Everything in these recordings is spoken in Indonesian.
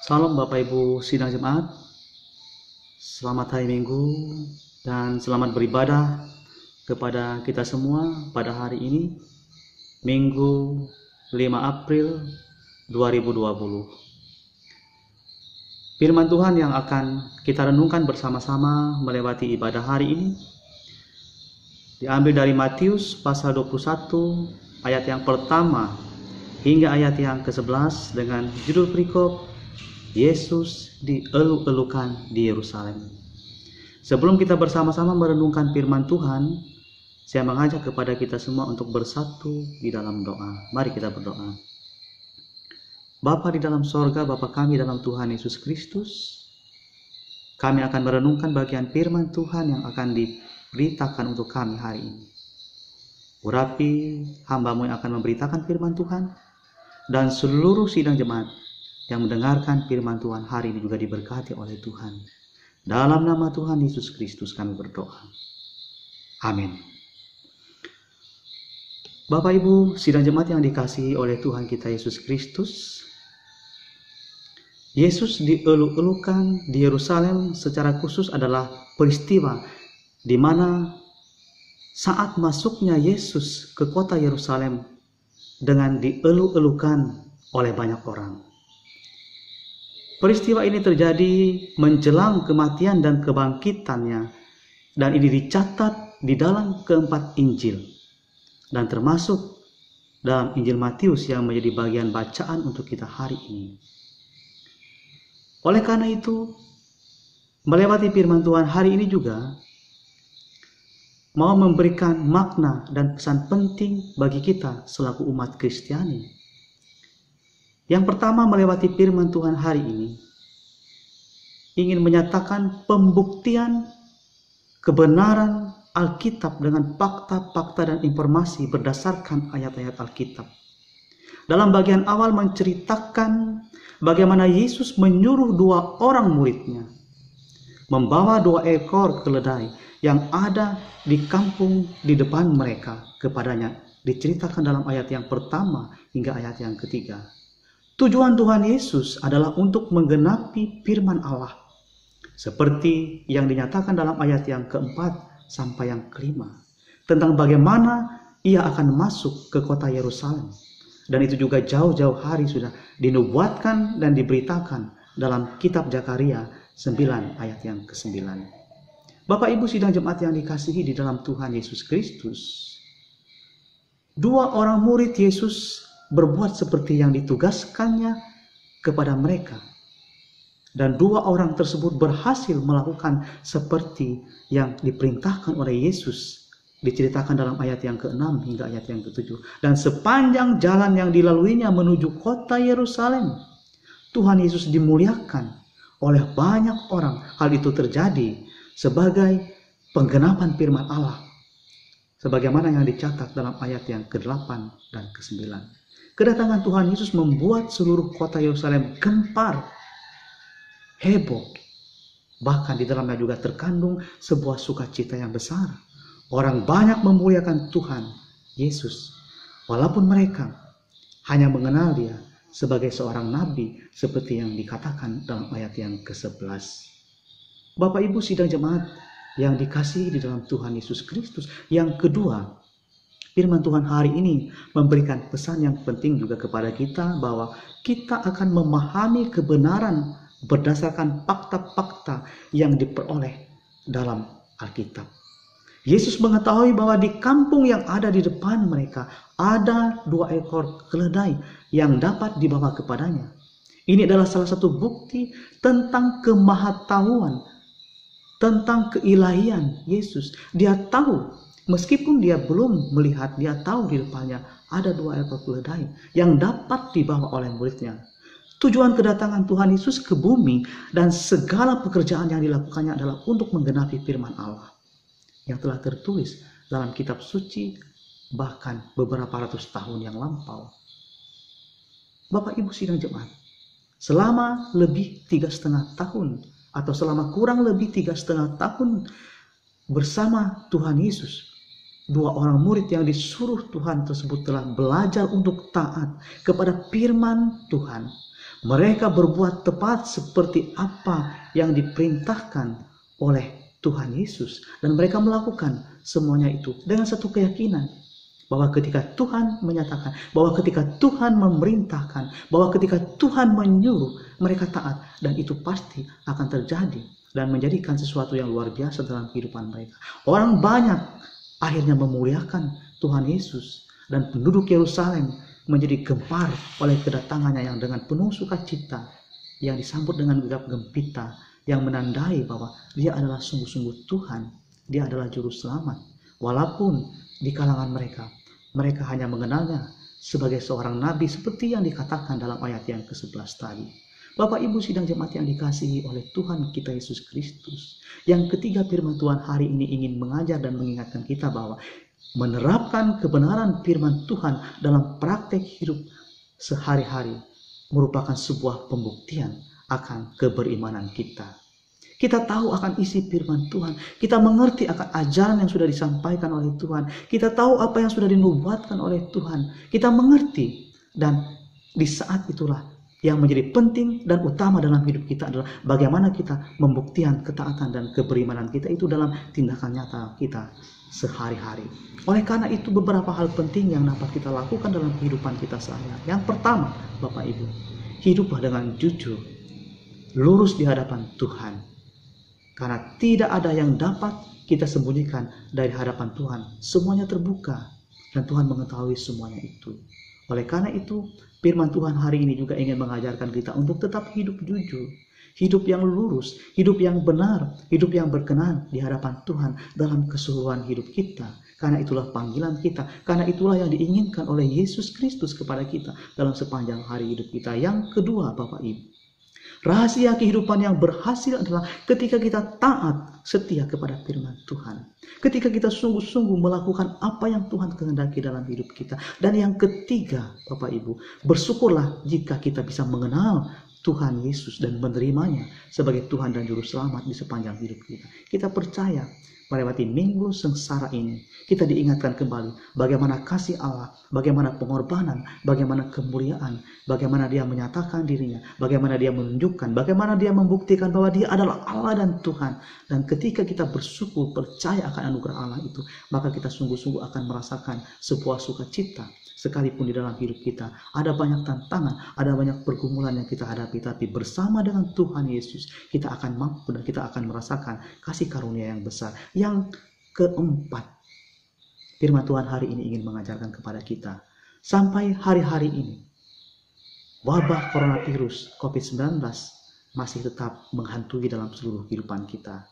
Salam Bapak Ibu sidang jemaat, selamat hari Minggu dan selamat beribadah kepada kita semua pada hari ini, Minggu 5 April 2020. Firman Tuhan yang akan kita renungkan bersama-sama melewati ibadah hari ini diambil dari Matius pasal 21 ayat yang pertama hingga ayat yang ke-11 dengan judul perikop Yesus dielu-elukan di Yerusalem. Sebelum kita bersama-sama merenungkan firman Tuhan, saya mengajak kepada kita semua untuk bersatu di dalam doa. Mari kita berdoa. Bapa di dalam sorga, Bapa kami dalam Tuhan Yesus Kristus, kami akan merenungkan bagian firman Tuhan yang akan diberitakan untuk kami hari ini. Urapi hamba-Mu yang akan memberitakan firman Tuhan, dan seluruh sidang jemaat yang mendengarkan firman Tuhan hari ini juga diberkati oleh Tuhan. Dalam nama Tuhan Yesus Kristus kami berdoa. Amin. Bapak Ibu sidang jemaat yang dikasihi oleh Tuhan kita Yesus Kristus, Yesus dielu-elukan di Yerusalem secara khusus adalah peristiwa di mana saat masuknya Yesus ke kota Yerusalem dengan dielu-elukan oleh banyak orang. Peristiwa ini terjadi menjelang kematian dan kebangkitannya, dan ini dicatat di dalam keempat Injil dan termasuk dalam Injil Matius yang menjadi bagian bacaan untuk kita hari ini. Oleh karena itu, melewati firman Tuhan hari ini juga mau memberikan makna dan pesan penting bagi kita selaku umat Kristiani. Yang pertama, melewati firman Tuhan hari ini ingin menyatakan pembuktian kebenaran Alkitab dengan fakta-fakta dan informasi berdasarkan ayat-ayat Alkitab. Dalam bagian awal menceritakan bagaimana Yesus menyuruh 2 orang muridnya membawa 2 ekor keledai yang ada di kampung di depan mereka kepadanya. Diceritakan dalam ayat yang pertama hingga ayat yang ketiga. Tujuan Tuhan Yesus adalah untuk menggenapi firman Allah, seperti yang dinyatakan dalam ayat yang keempat sampai yang kelima, tentang bagaimana ia akan masuk ke kota Yerusalem. Dan itu juga jauh-jauh hari sudah dinubuatkan dan diberitakan dalam kitab Zakaria 9 ayat yang ke-9. Bapak Ibu sidang jemaat yang dikasihi di dalam Tuhan Yesus Kristus, 2 orang murid Yesus berbuat seperti yang ditugaskannya kepada mereka, dan 2 orang tersebut berhasil melakukan seperti yang diperintahkan oleh Yesus, diceritakan dalam ayat yang ke-6 hingga ayat yang ke-7. Dan sepanjang jalan yang dilaluinya menuju kota Yerusalem, Tuhan Yesus dimuliakan oleh banyak orang. Hal itu terjadi sebagai penggenapan firman Allah, sebagaimana yang dicatat dalam ayat yang ke-8 dan ke-9. Kedatangan Tuhan Yesus membuat seluruh kota Yerusalem gempar, heboh. Bahkan di dalamnya juga terkandung sebuah sukacita yang besar. Orang banyak memuliakan Tuhan Yesus, walaupun mereka hanya mengenal Dia sebagai seorang nabi, seperti yang dikatakan dalam ayat yang ke-11. Bapak Ibu sidang jemaat yang dikasihi di dalam Tuhan Yesus Kristus, yang kedua, firman Tuhan hari ini memberikan pesan yang penting juga kepada kita, bahwa kita akan memahami kebenaran berdasarkan fakta-fakta yang diperoleh dalam Alkitab. Yesus mengetahui bahwa di kampung yang ada di depan mereka ada 2 ekor keledai yang dapat dibawa kepadanya. Ini adalah salah satu bukti tentang kemahatauan, tentang keilahian Yesus. Dia tahu, meskipun dia belum melihat, dia tahu di depannya ada 2 ekor keledai yang dapat dibawa oleh muridnya. Tujuan kedatangan Tuhan Yesus ke bumi dan segala pekerjaan yang dilakukannya adalah untuk menggenapi firman Allah yang telah tertulis dalam kitab suci bahkan beberapa ratus tahun yang lampau. Bapak Ibu sidang jemaat, selama lebih 3,5 tahun atau selama kurang lebih 3,5 tahun bersama Tuhan Yesus, 2 orang murid yang disuruh Tuhan tersebut telah belajar untuk taat kepada firman Tuhan. Mereka berbuat tepat seperti apa yang diperintahkan oleh Tuhan Yesus. Dan mereka melakukan semuanya itu dengan satu keyakinan. Bahwa ketika Tuhan menyatakan, bahwa ketika Tuhan memerintahkan, bahwa ketika Tuhan menyuruh, mereka taat. Dan itu pasti akan terjadi dan menjadikan sesuatu yang luar biasa dalam kehidupan mereka. Orang banyak akhirnya memuliakan Tuhan Yesus. Dan penduduk Yerusalem menjadi gempar oleh kedatangannya yang dengan penuh sukacita, yang disambut dengan gegap gempita, yang menandai bahwa dia adalah sungguh-sungguh Tuhan, dia adalah juru selamat. Walaupun di kalangan mereka hanya mengenalnya sebagai seorang nabi seperti yang dikatakan dalam ayat yang ke-11 tadi. Bapak Ibu sidang jemaat yang dikasihi oleh Tuhan kita Yesus Kristus, yang ketiga firman Tuhan hari ini ingin mengajar dan mengingatkan kita bahwa menerapkan kebenaran firman Tuhan dalam praktek hidup sehari-hari merupakan sebuah pembuktian akan keberimanan kita. Kita tahu akan isi firman Tuhan, kita mengerti akan ajaran yang sudah disampaikan oleh Tuhan, kita tahu apa yang sudah dinubuatkan oleh Tuhan, kita mengerti. Dan di saat itulah yang menjadi penting dan utama dalam hidup kita adalah bagaimana kita membuktikan ketaatan dan keberimanan kita itu dalam tindakan nyata kita sehari-hari. Oleh karena itu beberapa hal penting yang dapat kita lakukan dalam kehidupan kita sehari-hari. Yang pertama, Bapak Ibu, hiduplah dengan jujur, lurus di hadapan Tuhan. Karena tidak ada yang dapat kita sembunyikan dari hadapan Tuhan. Semuanya terbuka dan Tuhan mengetahui semuanya itu. Oleh karena itu, firman Tuhan hari ini juga ingin mengajarkan kita untuk tetap hidup jujur. Hidup yang lurus, hidup yang benar, hidup yang berkenan di hadapan Tuhan dalam keseluruhan hidup kita. Karena itulah panggilan kita, karena itulah yang diinginkan oleh Yesus Kristus kepada kita dalam sepanjang hari hidup kita. Yang kedua, Bapak Ibu, rahasia kehidupan yang berhasil adalah ketika kita taat setia kepada firman Tuhan. Ketika kita sungguh-sungguh melakukan apa yang Tuhan kehendaki dalam hidup kita. Dan yang ketiga, Bapak Ibu, bersyukurlah jika kita bisa mengenal Tuhan Yesus dan menerimanya sebagai Tuhan dan Juru Selamat di sepanjang hidup kita. Kita percaya melewati minggu sengsara ini, kita diingatkan kembali bagaimana kasih Allah, bagaimana pengorbanan, bagaimana kemuliaan, bagaimana Dia menyatakan dirinya, bagaimana Dia menunjukkan, bagaimana Dia membuktikan bahwa Dia adalah Allah dan Tuhan. Dan ketika kita bersyukur, percaya akan anugerah Allah itu, maka kita sungguh-sungguh akan merasakan sebuah sukacita. Sekalipun di dalam hidup kita ada banyak tantangan, ada banyak pergumulan yang kita hadapi, tapi bersama dengan Tuhan Yesus kita akan mampu dan kita akan merasakan kasih karunia yang besar. Yang keempat, firman Tuhan hari ini ingin mengajarkan kepada kita, sampai hari-hari ini wabah coronavirus COVID-19 masih tetap menghantui dalam seluruh kehidupan kita.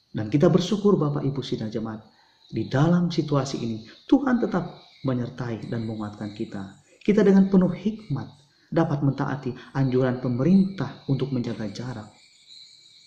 Dan kita bersyukur Bapak Ibu sidang jemaat, di dalam situasi ini Tuhan tetap menyertai dan menguatkan kita. Kita dengan penuh hikmat dapat mentaati anjuran pemerintah untuk menjaga jarak,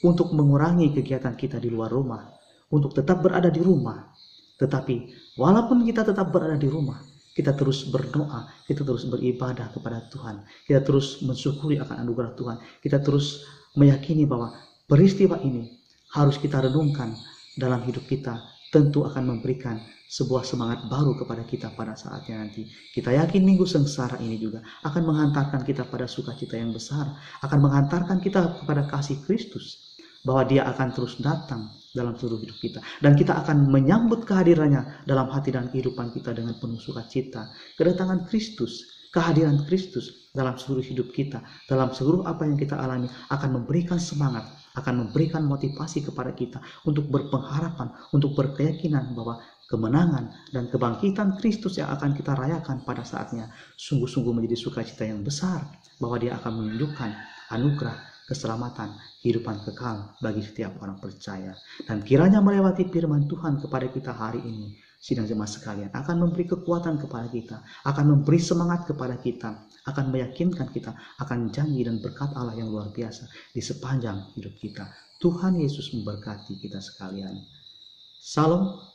untuk mengurangi kegiatan kita di luar rumah, untuk tetap berada di rumah. Tetapi walaupun kita tetap berada di rumah, kita terus berdoa, kita terus beribadah kepada Tuhan, kita terus mensyukuri akan anugerah Tuhan, kita terus meyakini bahwa peristiwa ini harus kita renungkan dalam hidup kita, tentu akan memberikan sebuah semangat baru kepada kita pada saatnya nanti. Kita yakin minggu sengsara ini juga akan menghantarkan kita pada sukacita yang besar, akan menghantarkan kita kepada kasih Kristus, bahwa Dia akan terus datang dalam seluruh hidup kita, dan kita akan menyambut kehadirannya dalam hati dan kehidupan kita dengan penuh sukacita. Kedatangan Kristus, kehadiran Kristus dalam seluruh hidup kita, dalam seluruh apa yang kita alami akan memberikan semangat, akan memberikan motivasi kepada kita untuk berpengharapan, untuk berkeyakinan bahwa kemenangan dan kebangkitan Kristus yang akan kita rayakan pada saatnya sungguh-sungguh menjadi sukacita yang besar, bahwa Dia akan menunjukkan anugerah, keselamatan, kehidupan kekal bagi setiap orang percaya. Dan kiranya melewati firman Tuhan kepada kita hari ini, sidang jemaat sekalian, akan memberi kekuatan kepada kita, akan memberi semangat kepada kita, akan meyakinkan kita akan janji dan berkat Allah yang luar biasa di sepanjang hidup kita. Tuhan Yesus memberkati kita sekalian. Salam.